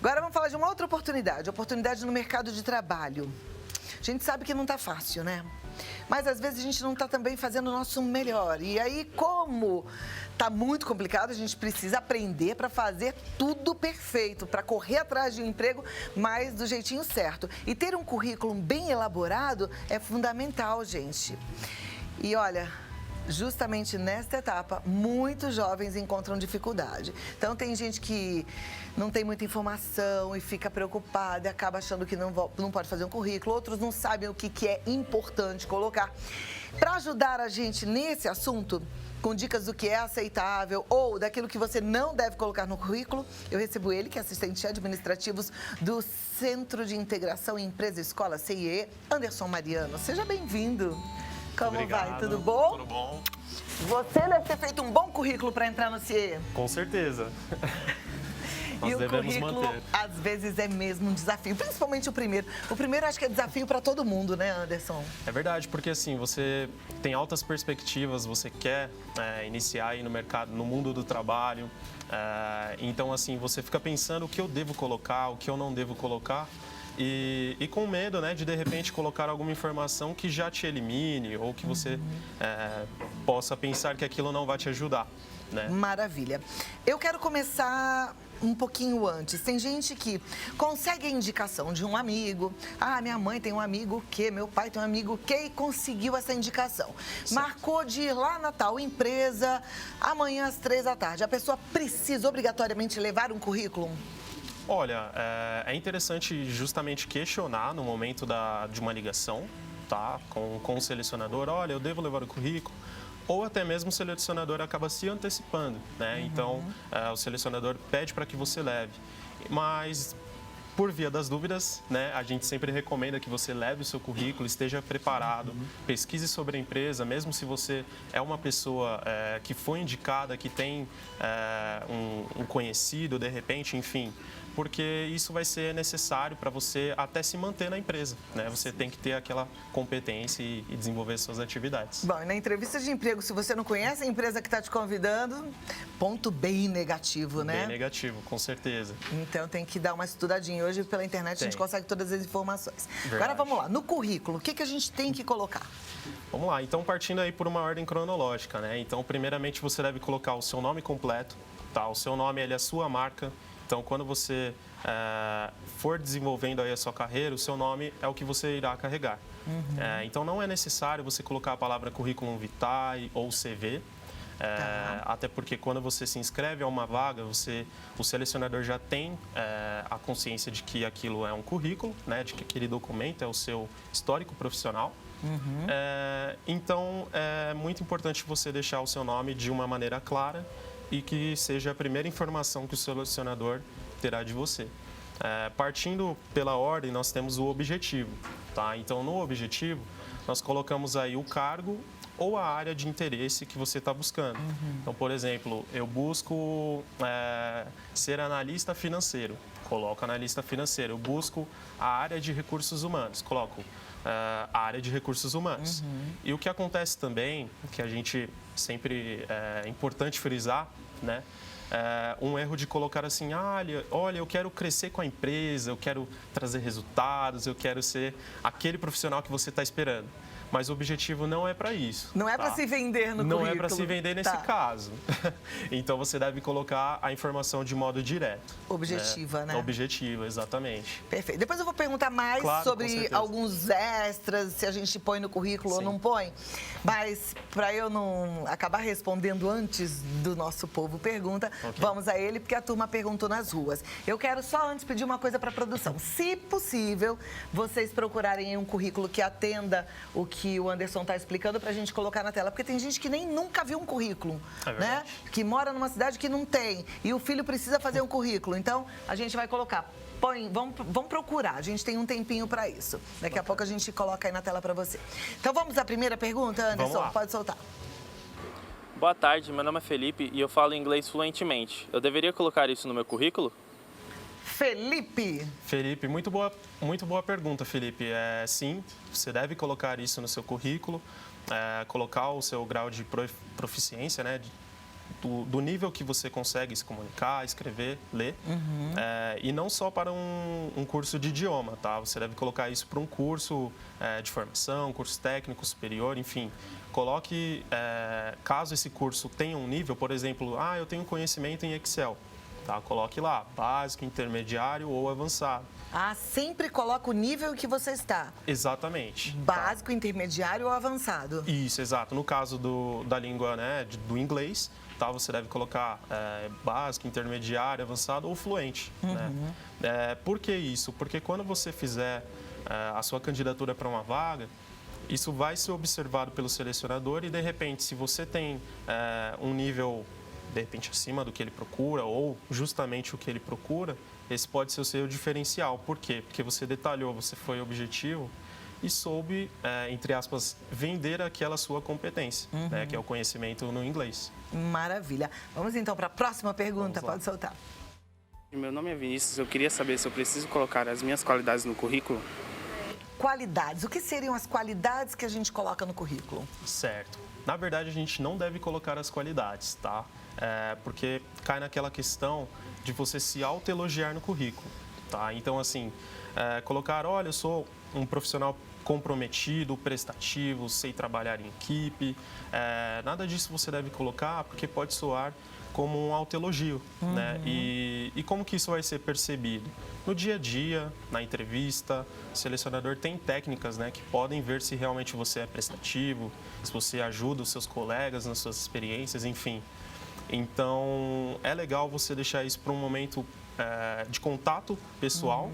Agora vamos falar de uma outra oportunidade, oportunidade no mercado de trabalho. A gente sabe que não está fácil, né? Mas às vezes a gente não está também fazendo o nosso melhor. E aí, como está muito complicado, a gente precisa aprender para fazer tudo perfeito, para correr atrás de um emprego, mas do jeitinho certo. E ter um currículo bem elaborado é fundamental, gente. E olha, justamente nesta etapa, muitos jovens encontram dificuldade. Então, tem gente que não tem muita informação e fica preocupada e acaba achando que não pode fazer um currículo. Outros não sabem o que é importante colocar. Para ajudar a gente nesse assunto, com dicas do que é aceitável ou daquilo que você não deve colocar no currículo, eu recebo ele, que é assistente de administrativos do Centro de Integração Empresa Escola, CIE, Anderson Mariano. Seja bem-vindo. Como Obrigado. vai? Tudo bom? Tudo bom. Você deve ter feito um bom currículo para entrar no CIE. Com certeza. Nós E o devemos currículo, manter. às vezes, é mesmo um desafio, principalmente o primeiro. O primeiro acho que é desafio para todo mundo, né, Anderson? É verdade, porque assim, você tem altas perspectivas, você quer iniciar aí no mercado, no mundo do trabalho. Então, assim, você fica pensando o que eu devo colocar, o que eu não devo colocar. E com medo, né, de repente colocar alguma informação que já te elimine ou que você possa pensar que aquilo não vai te ajudar, né? Maravilha. Eu quero começar um pouquinho antes. Tem gente que consegue a indicação de um amigo. Ah, minha mãe tem um amigo que, meu pai tem um amigo que, e conseguiu essa indicação. Certo. Marcou de ir lá na tal empresa, amanhã às 15h. A pessoa precisa obrigatoriamente levar um currículo? Olha, é interessante justamente questionar no momento de uma ligação, tá? Com o selecionador, olha, eu devo levar o currículo, ou até mesmo o selecionador acaba se antecipando, né? Então, o selecionador pede para que você leve, mas por via das dúvidas, né, a gente sempre recomenda que você leve o seu currículo, esteja preparado, pesquise sobre a empresa, mesmo se você é uma pessoa que foi indicada, que tem um conhecido, de repente, enfim, porque isso vai ser necessário para você até se manter na empresa, né? Você tem que ter aquela competência e desenvolver suas atividades. Bom, e na entrevista de emprego, se você não conhece a empresa que está te convidando, ponto bem negativo, né? Bem negativo, com certeza. Então tem que dar uma estudadinha. Hoje pela internet a gente consegue todas as informações. Agora vamos lá, no currículo, o que a gente tem que colocar? Vamos lá, então partindo aí por uma ordem cronológica, né? Então primeiramente você deve colocar o seu nome completo, tá? O seu nome, ele é a sua marca. Então, quando você for desenvolvendo aí a sua carreira, o seu nome é o que você irá carregar. Então, não é necessário você colocar a palavra currículo vitae ou CV, até porque quando você se inscreve a uma vaga, o selecionador já tem a consciência de que aquilo é um currículo, né, de que aquele documento é o seu histórico profissional. Então, é muito importante você deixar o seu nome de uma maneira clara e que seja a primeira informação que o selecionador terá de você. Partindo pela ordem, nós temos o objetivo, tá? Então, no objetivo, nós colocamos aí o cargo ou a área de interesse que você está buscando. Então, por exemplo, eu busco ser analista financeiro, coloco analista financeiro. Eu busco a área de recursos humanos, coloco a área de recursos humanos. E o que acontece também, que a gente sempre é importante frisar, né? Um erro de colocar assim, olha, eu quero crescer com a empresa, eu quero trazer resultados, eu quero ser aquele profissional que você está esperando. Mas o objetivo não é para isso. Não é tá? para se vender no currículo. Não é para se vender nesse caso. Então, você deve colocar a informação de modo direto. Objetiva, né? Objetiva, exatamente. Perfeito. Depois eu vou perguntar mais sobre alguns extras, se a gente põe no currículo ou não põe. Mas, para eu não acabar respondendo antes do nosso povo pergunta, vamos a ele, porque a turma perguntou nas ruas. Eu quero só antes pedir uma coisa para a produção. Se possível, vocês procurarem um currículo que atenda o que o Anderson está explicando para a gente colocar na tela. Porque tem gente que nem nunca viu um currículo, né? Que mora numa cidade que não tem e o filho precisa fazer um currículo. Então, a gente vai colocar. Vamos procurar, a gente tem um tempinho para isso. Daqui a pouco a gente coloca aí na tela para você. Então, vamos à primeira pergunta, Anderson? Pode soltar. Boa tarde, meu nome é Felipe e eu falo inglês fluentemente. Eu deveria colocar isso no meu currículo? Felipe, muito boa pergunta, Felipe. Sim, você deve colocar isso no seu currículo, colocar o seu grau de proficiência, né, do nível que você consegue se comunicar, escrever, ler. E não só para um curso de idioma, tá? Você deve colocar isso para um curso de formação, curso técnico superior, enfim. Coloque, caso esse curso tenha um nível, por exemplo, eu tenho conhecimento em Excel. Tá? Coloque lá, básico, intermediário ou avançado. Sempre coloca o nível que você está. Exatamente. Básico, intermediário ou avançado. Isso, exato. No caso da língua, né, do inglês, tá? Você deve colocar básico, intermediário, avançado ou fluente. Né? Por que isso? Porque quando você fizer a sua candidatura para uma vaga, isso vai ser observado pelo selecionador e, de repente, se você tem um nível, de repente, acima do que ele procura ou justamente o que ele procura, esse pode ser o seu diferencial. Por quê? Porque você detalhou, você foi objetivo e soube, entre aspas, vender aquela sua competência, né, que é o conhecimento no inglês. Maravilha. Vamos então para a próxima pergunta. Pode soltar. Meu nome é Vinícius. Eu queria saber se eu preciso colocar as minhas qualidades no currículo. Qualidades. O que seriam as qualidades que a gente coloca no currículo? Certo. Na verdade, a gente não deve colocar as qualidades, tá? Porque cai naquela questão de você se autoelogiar no currículo, tá? Então, assim, colocar, olha, eu sou um profissional comprometido, prestativo, sei trabalhar em equipe, nada disso você deve colocar, porque pode soar como um autoelogio, né? E como que isso vai ser percebido? No dia a dia, na entrevista, o selecionador tem técnicas, né, que podem ver se realmente você é prestativo, se você ajuda os seus colegas nas suas experiências, enfim. Então, é legal você deixar isso para um momento de contato pessoal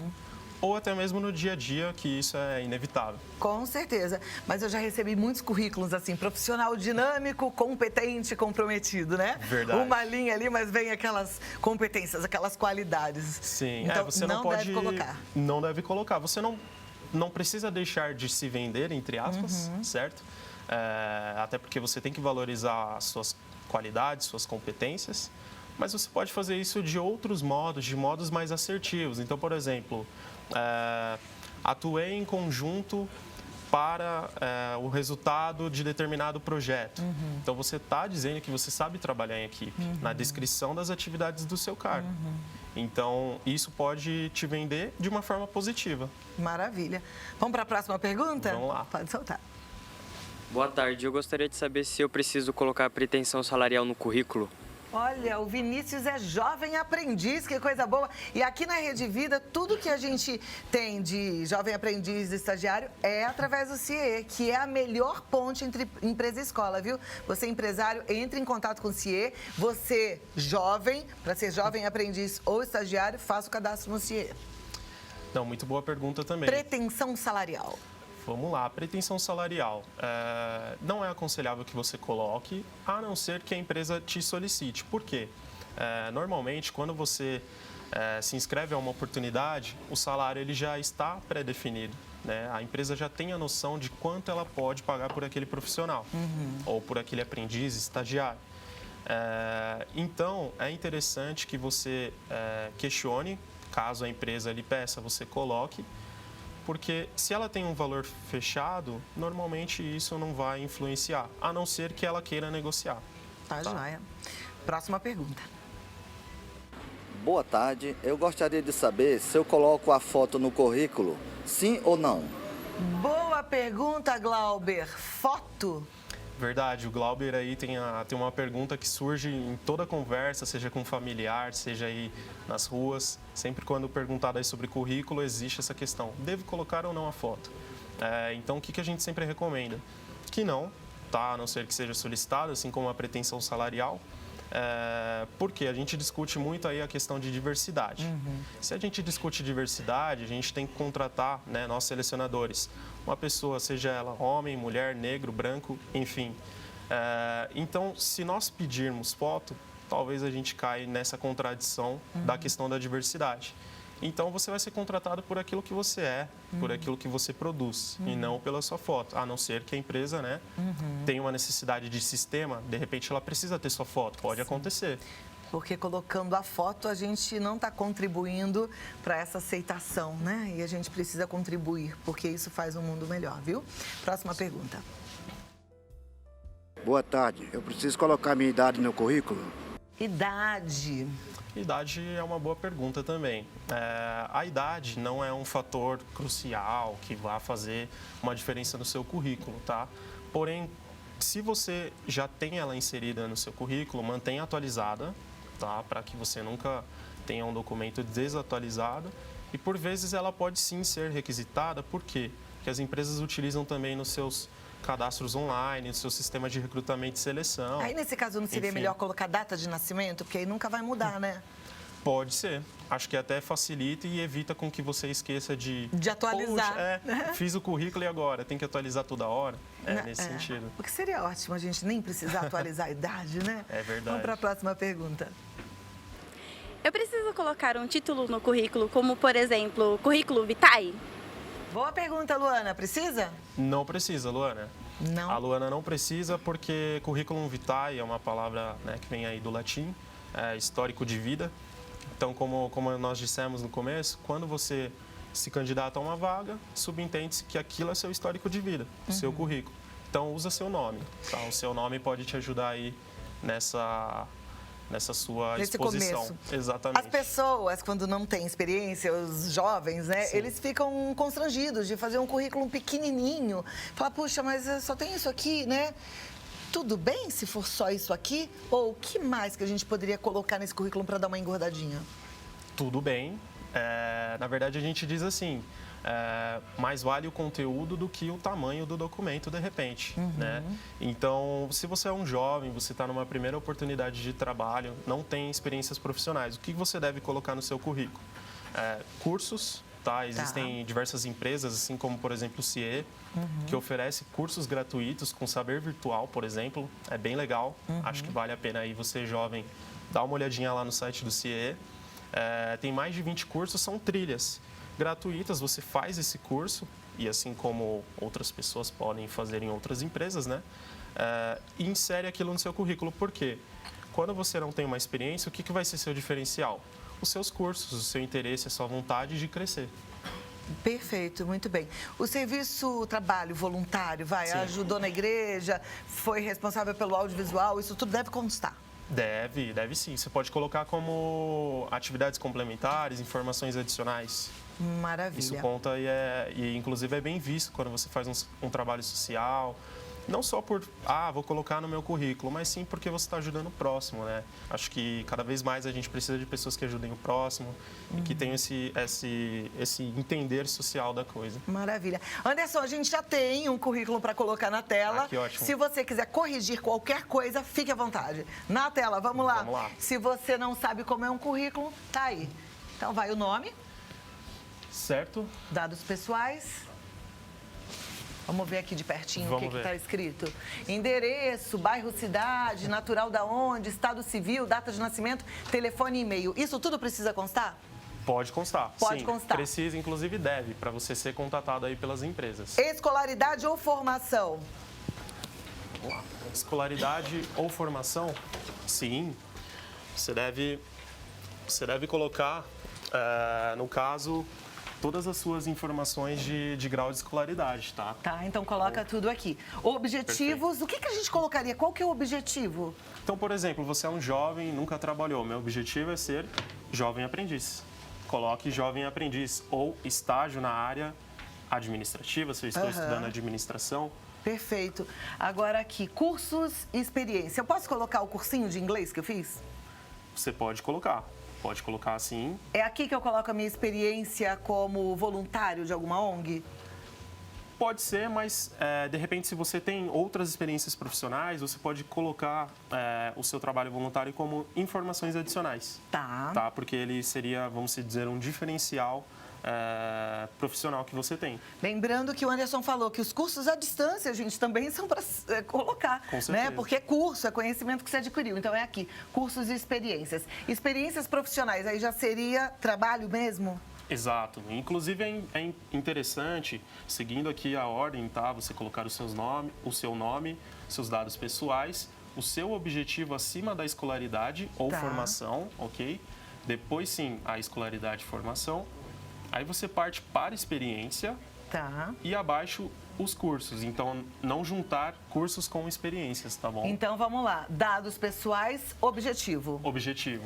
ou até mesmo no dia a dia, que isso é inevitável. Com certeza. Mas eu já recebi muitos currículos assim, profissional dinâmico, competente, comprometido, né? Verdade. Uma linha ali, mas vem aquelas competências, aquelas qualidades. Sim, então, você não pode... deve colocar. Não deve colocar. Você não precisa deixar de se vender, entre aspas, certo? Até porque você tem que valorizar as suas qualidades, suas competências, mas você pode fazer isso de outros modos, de modos mais assertivos. Então, por exemplo, atuei em conjunto para o resultado de determinado projeto. Então, você está dizendo que você sabe trabalhar em equipe, na descrição das atividades do seu cargo. Então, isso pode te vender de uma forma positiva. Maravilha. Vamos para a próxima pergunta? Vamos lá. Pode soltar. Boa tarde, eu gostaria de saber se eu preciso colocar pretensão salarial no currículo. Olha, o Vinícius é jovem aprendiz, que coisa boa. E aqui na Rede Vida, tudo que a gente tem de jovem aprendiz e estagiário é através do CIE, que é a melhor ponte entre empresa e escola, viu? Você, empresário, entre em contato com o CIE. Você, jovem, para ser jovem aprendiz ou estagiário, faça o cadastro no CIE. Não, muito boa pergunta também. Pretensão salarial. Vamos lá, pretensão salarial. Não é aconselhável que você coloque, a não ser que a empresa te solicite. Por quê? Normalmente, quando você se inscreve a uma oportunidade, o salário ele já está pré-definido, né? A empresa já tem a noção de quanto ela pode pagar por aquele profissional ou por aquele aprendiz, estagiário. Então, é interessante que você questione, caso a empresa lhe peça, você coloque, porque se ela tem um valor fechado, normalmente isso não vai influenciar, a não ser que ela queira negociar. Tá, joia. Próxima pergunta. Boa tarde, eu gostaria de saber se eu coloco a foto no currículo, sim ou não? Boa pergunta, Glauber. Foto? Verdade, o Glauber aí tem uma pergunta que surge em toda conversa, seja com familiar, seja aí nas ruas. Sempre quando perguntado aí sobre currículo, existe essa questão, devo colocar ou não a foto? Então, o que a gente sempre recomenda? Que não, tá? A não ser que seja solicitado, assim como a pretensão salarial. Porque a gente discute muito aí a questão de diversidade. Se a gente discute diversidade, a gente tem que contratar, né, nós selecionadores, uma pessoa, seja ela homem, mulher, negro, branco, enfim. Então, se nós pedirmos foto, talvez a gente caia nessa contradição da questão da diversidade. Então, você vai ser contratado por aquilo que você é, por aquilo que você produz, e não pela sua foto. A não ser que a empresa, né, tenha uma necessidade de sistema, de repente ela precisa ter sua foto, pode acontecer. Porque colocando a foto, a gente não está contribuindo para essa aceitação, né? E a gente precisa contribuir, porque isso faz um mundo melhor, viu? Próxima pergunta. Boa tarde. Eu preciso colocar minha idade no currículo? Idade. Idade é uma boa pergunta também. A idade não é um fator crucial que vá fazer uma diferença no seu currículo, tá? Porém, se você já tem ela inserida no seu currículo, mantenha atualizada, tá? Para que você nunca tenha um documento desatualizado. E por vezes ela pode sim ser requisitada, por quê? Porque as empresas utilizam também nos seus cadastros online, no seu sistema de recrutamento e seleção. Aí, nesse caso, não seria Enfim. melhor colocar data de nascimento? Porque aí nunca vai mudar, né? Pode ser. Acho que até facilita e evita com que você esqueça de... De atualizar. Poxa, fiz o currículo e agora? Tem que atualizar toda hora? Nesse sentido. O que seria ótimo a gente nem precisar atualizar a idade, né? É verdade. Vamos para a próxima pergunta. Eu preciso colocar um título no currículo, como, por exemplo, currículo vitae? Boa pergunta, Luana. Precisa? Não precisa, Luana. Não. A Luana não precisa porque currículum vitae é uma palavra, né, que vem aí do latim, histórico de vida. Então, como nós dissemos no começo, quando você se candidata a uma vaga, subentende-se que aquilo é seu histórico de vida, o seu currículo. Então, usa seu nome. Tá? O seu nome pode te ajudar aí nessa sua Nesse exposição. começo. Exatamente. As pessoas, quando não têm experiência, os jovens, né? Sim. Eles ficam constrangidos de fazer um currículo pequenininho. Falar, puxa, mas só tem isso aqui, né? Tudo bem se for só isso aqui? Ou o que mais que a gente poderia colocar nesse currículo para dar uma engordadinha? Tudo bem. Na verdade, a gente diz assim, mais vale o conteúdo do que o tamanho do documento, de repente. Né? Então, se você é um jovem, você está numa primeira oportunidade de trabalho, não tem experiências profissionais, o que você deve colocar no seu currículo? Cursos, tá? Existem diversas empresas, assim como, por exemplo, o CIE, que oferece cursos gratuitos com saber virtual, por exemplo. É bem legal. Acho que vale a pena aí você, jovem, dar uma olhadinha lá no site do CIE. Tem mais de 20 cursos, são trilhas gratuitas. Você faz esse curso, e assim como outras pessoas podem fazer em outras empresas, né? E insere aquilo no seu currículo. Por quê? Quando você não tem uma experiência, o que vai ser seu diferencial? Os seus cursos, o seu interesse, a sua vontade de crescer. Perfeito, muito bem. O serviço trabalho voluntário, Sim. ajudou na igreja, foi responsável pelo audiovisual, isso tudo deve constar. Deve sim. Você pode colocar como atividades complementares, informações adicionais. Maravilha. Isso conta e inclusive é bem visto quando você faz um trabalho social. Não só por, vou colocar no meu currículo, mas sim porque você está ajudando o próximo, né? Acho que cada vez mais a gente precisa de pessoas que ajudem o próximo e que tenham esse entender social da coisa. Maravilha. Anderson, a gente já tem um currículo para colocar na tela. Que ótimo. Se você quiser corrigir qualquer coisa, fique à vontade. Na tela, vamos lá. Vamos lá. Se você não sabe como é um currículo, tá aí. Então vai o nome, Certo? dados pessoais. Vamos ver aqui de pertinho o que está escrito. Endereço, bairro, cidade, natural da onde, estado civil, data de nascimento, telefone e e-mail. Isso tudo precisa constar? Pode constar. Pode sim, constar. Precisa, inclusive deve, para você ser contatado aí pelas empresas. Escolaridade ou formação? Vamos lá. Escolaridade ou formação? Sim. Você deve colocar, no caso, todas as suas informações de grau de escolaridade, tá? Tá, então coloca tudo aqui. Objetivos, o que a gente colocaria? Qual que é o objetivo? Então, por exemplo, você é um jovem, nunca trabalhou. Meu objetivo é ser jovem aprendiz. Coloque jovem aprendiz ou estágio na área administrativa, se eu estou estudando administração. Perfeito. Agora aqui, cursos e experiência. Eu posso colocar o cursinho de inglês que eu fiz? Você pode colocar. Pode colocar assim. É aqui que eu coloco a minha experiência como voluntário de alguma ONG? Pode ser, mas de repente, se você tem outras experiências profissionais, você pode colocar o seu trabalho voluntário como informações adicionais. Tá. Porque ele seria, vamos dizer, um diferencial profissional que você tem. Lembrando que o Anderson falou que os cursos à distância, gente, também são para colocar, Com certeza. né? Porque é curso, é conhecimento que você adquiriu. Então é aqui, cursos e experiências. Experiências profissionais, aí já seria trabalho mesmo? Exato. Inclusive é interessante, seguindo aqui a ordem, tá? Você colocar o seu nome, seus dados pessoais, o seu objetivo acima da escolaridade ou formação, ok? Depois sim, a escolaridade e formação. Aí você parte para a experiência, Tá. E abaixo, os cursos. Então, não juntar cursos com experiências, tá bom? Então, vamos lá. Dados pessoais, objetivo. Objetivo.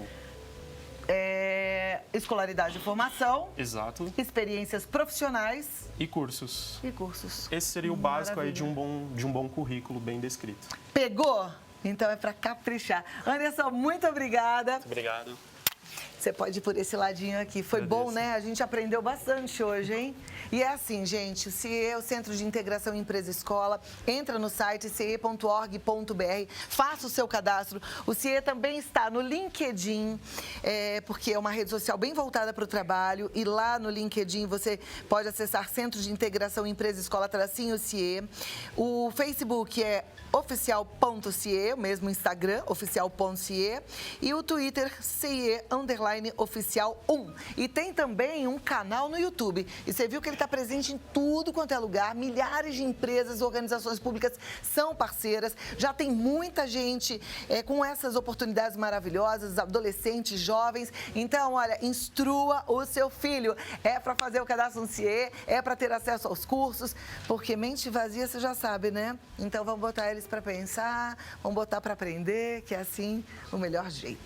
Escolaridade e formação. Exato. Experiências profissionais E cursos. e cursos. Esse seria o básico aí Maravilha. de um bom currículo bem descrito. Pegou? Então é para caprichar. Anderson, muito obrigada. Obrigado. Você pode ir por esse ladinho aqui. Foi Agradeço. bom, né? A gente aprendeu bastante hoje, hein? E é assim, gente, o CIE é o Centro de Integração Empresa-Escola. Entra no site cie.org.br, faça o seu cadastro. O CIE também está no LinkedIn, porque é uma rede social bem voltada para o trabalho. E lá no LinkedIn você pode acessar Centro de Integração Empresa-Escola, tracinho CIE. O Facebook é oficial.cie, o mesmo Instagram, oficial.cie. E o Twitter, CIE_oficial 1. E tem também um canal no YouTube. E você viu que ele está presente em tudo quanto é lugar. Milhares de empresas, organizações públicas são parceiras. Já tem muita gente com essas oportunidades maravilhosas, adolescentes, jovens. Então, olha, instrua o seu filho. É para fazer o cadastro no CIE, é para ter acesso aos cursos, porque mente vazia você já sabe, né? Então, vamos botar eles para pensar, vamos botar para aprender, que é assim o melhor jeito.